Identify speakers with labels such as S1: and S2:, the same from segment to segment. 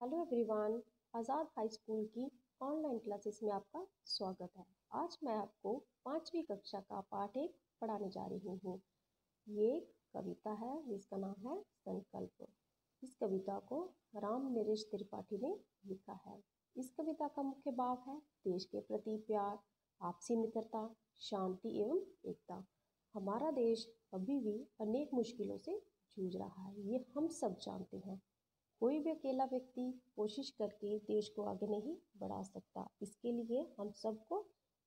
S1: Hello everyone, आज़ाद high school की online classes में आपका स्वागत है। आज मैं आपको 5वीं कक्षा का पाठ एक पढ़ाने जा रही हूँ। ये एक कविता है जिसका नाम है संकल्प। इस कविता को राम नरेश त्रिपाठी ने लिखा है। इस कविता का मुख्य भाव है देश के प्रति प्यार, आपसी मित्रता, शांति एवं एकता। हमारा देश अभी भी अनेक मुश्किलों से जूझ रहा है, ये हम सब जानते हैं। कोई भी अकेला व्यक्ति कोशिश करके देश को आगे नहीं बढ़ा सकता। इसके लिए हम सबको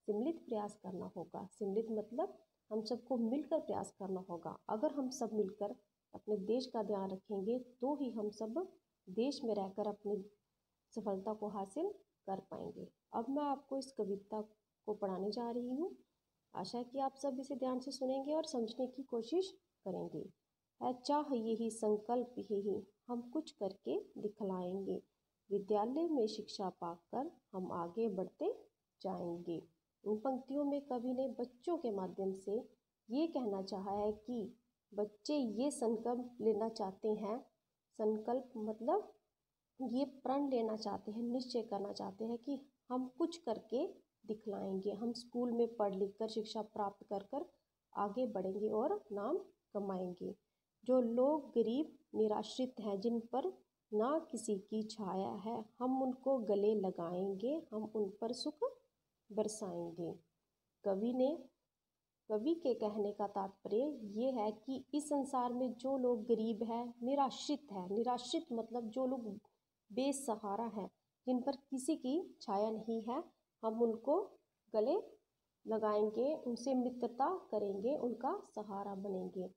S1: सम्मिलित प्रयास करना होगा। सम्मिलित मतलब हम सबको मिलकर प्रयास करना होगा। अगर हम सब मिलकर अपने देश का ध्यान रखेंगे तो ही हम सब देश में रहकर अपनी सफलता को हासिल कर पाएंगे। अब मैं आपको इस कविता को पढ़ाने जा रही हूँ। आशा है कि आप सब इसे ध्यान से सुनेंगे और समझने की कोशिश करेंगे। है चाह यही संकल्प यही हम कुछ करके दिखलाएंगे। विद्यालय में शिक्षा पाकर हम आगे बढ़ते जाएंगे। इन पंक्तियों में कवि ने बच्चों के माध्यम से ये कहना चाहा है कि बच्चे ये संकल्प लेना चाहते हैं। संकल्प मतलब ये प्रण लेना चाहते हैं, निश्चय करना चाहते हैं कि हम कुछ करके दिखलाएंगे। हम स्कूल में पढ़ लिख कर शिक्षा प्राप्त कर कर आगे बढ़ेंगे और नाम कमाएंगे। जो लोग गरीब निराश्रित हैं, जिन पर ना किसी की छाया है, हम उनको गले लगाएंगे, हम उन पर सुख बरसाएंगे। कवि के कहने का तात्पर्य ये है कि इस संसार में जो लोग गरीब हैं, निराश्रित मतलब जो लोग बेसहारा हैं, जिन पर किसी की छाया नहीं है, हम उनको गले लगाएंगे, उनसे मित्रता करेंगे, उनका सहारा बनेंगे।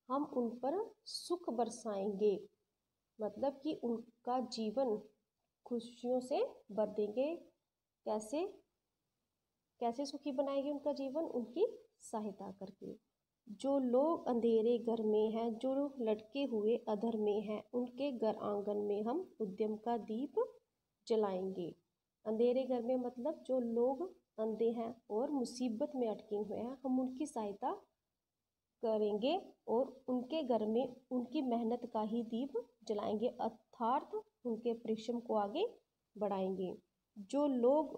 S1: हम उन पर सुख बरसाएंगे मतलब कि उनका जीवन खुशियों से भर देंगे। कैसे कैसे सुखी बनाएंगे उनका जीवन? उनकी सहायता करके। जो लोग अंधेरे घर में हैं, जो लटके हुए अधर में हैं, उनके घर आंगन में हम उद्यम का दीप जलाएंगे। अंधेरे घर में मतलब जो लोग अंधे हैं और मुसीबत में अटके हुए हैं, हम उनकी सहायता करेंगे और उनके घर में उनकी मेहनत का ही दीप जलाएंगे, अर्थात उनके परिश्रम को आगे बढ़ाएंगे। जो लोग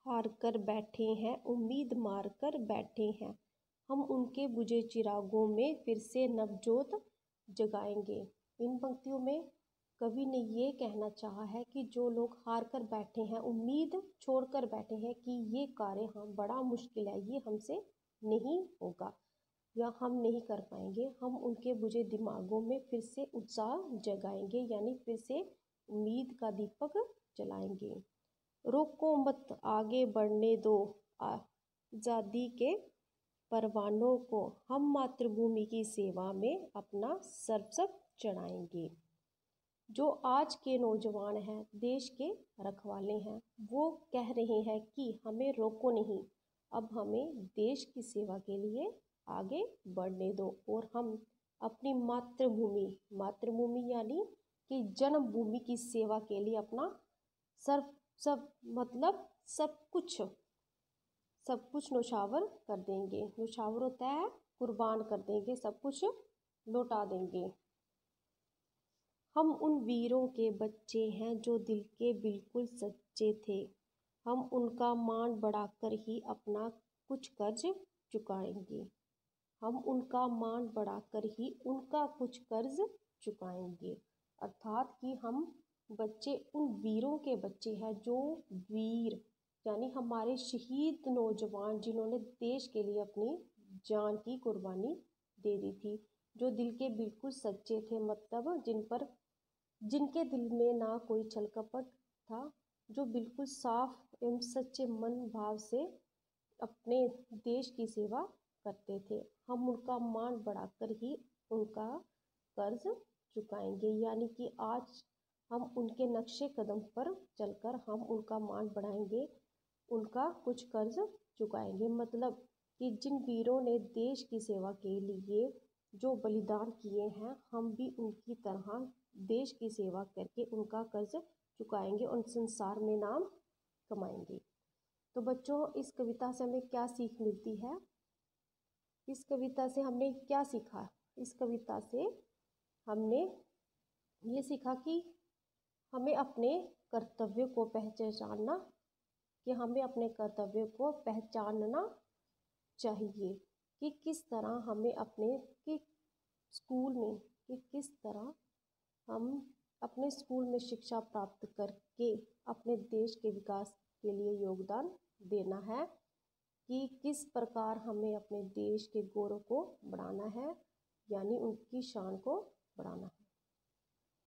S1: हार कर बैठे हैं, उम्मीद मार कर बैठे हैं, हम उनके बुझे चिरागों में फिर से नवजोत जगाएंगे। इन पंक्तियों में कवि ने ये कहना चाहा है कि जो लोग हार कर बैठे हैं, उम्मीद छोड़कर बैठे हैं कि ये कार्य हम बड़ा मुश्किल है, ये हमसे नहीं होगा या हम नहीं कर पाएंगे, हम उनके बुझे दिमागों में फिर से उत्साह जगाएंगे, यानी फिर से उम्मीद का दीपक जलाएंगे। रोको मत आगे बढ़ने दो आज़ादी के परवानों को, हम मातृभूमि की सेवा में अपना सर्वस्व चढ़ाएंगे। जो आज के नौजवान हैं, देश के रखवाले हैं, वो कह रहे हैं कि हमें रोको नहीं, अब हमें देश की सेवा के लिए आगे बढ़ने दो और हम अपनी मातृभूमि यानी कि जन्मभूमि की सेवा के लिए अपना सब मतलब सब कुछ नौछावर कर देंगे। नौछावर होता है कुर्बान कर देंगे, सब कुछ लौटा देंगे। हम उन वीरों के बच्चे हैं जो दिल के बिल्कुल सच्चे थे, हम उनका मान बढ़ाकर ही अपना कुछ कर्ज चुकाएंगे। हम उनका मान बढ़ाकर ही उनका कुछ कर्ज चुकाएंगे, अर्थात कि हम बच्चे उन वीरों के बच्चे हैं जो वीर यानी हमारे शहीद नौजवान, जिन्होंने देश के लिए अपनी जान की कुर्बानी दे दी थी, जो दिल के बिल्कुल सच्चे थे, मतलब जिनके दिल में ना कोई छल कपट था, जो बिल्कुल साफ एवं सच्चे मन भाव से अपने देश की सेवा करते थे। हम उनका मान बढ़ाकर ही उनका कर्ज चुकाएंगे, यानी कि आज हम उनके नक्शे कदम पर चलकर हम उनका मान बढ़ाएंगे, उनका कुछ कर्ज चुकाएंगे। मतलब कि जिन वीरों ने देश की सेवा के लिए जो बलिदान किए हैं, हम भी उनकी तरह देश की सेवा करके उनका कर्ज चुकाएंगे और संसार में नाम कमाएंगे। तो बच्चों, इस कविता से हमें क्या सीख मिलती है? इस कविता से हमने क्या सीखा? इस कविता से हमने ये सीखा कि हमें अपने कर्तव्य को पहचानना कि हमें अपने कर्तव्य को पहचानना चाहिए कि किस तरह हमें अपने कि स्कूल में कि किस तरह हम अपने स्कूल में शिक्षा प्राप्त करके अपने देश के विकास के लिए योगदान देना है, कि किस प्रकार हमें अपने देश के गौरव को बढ़ाना है, यानी उनकी शान को बढ़ाना है।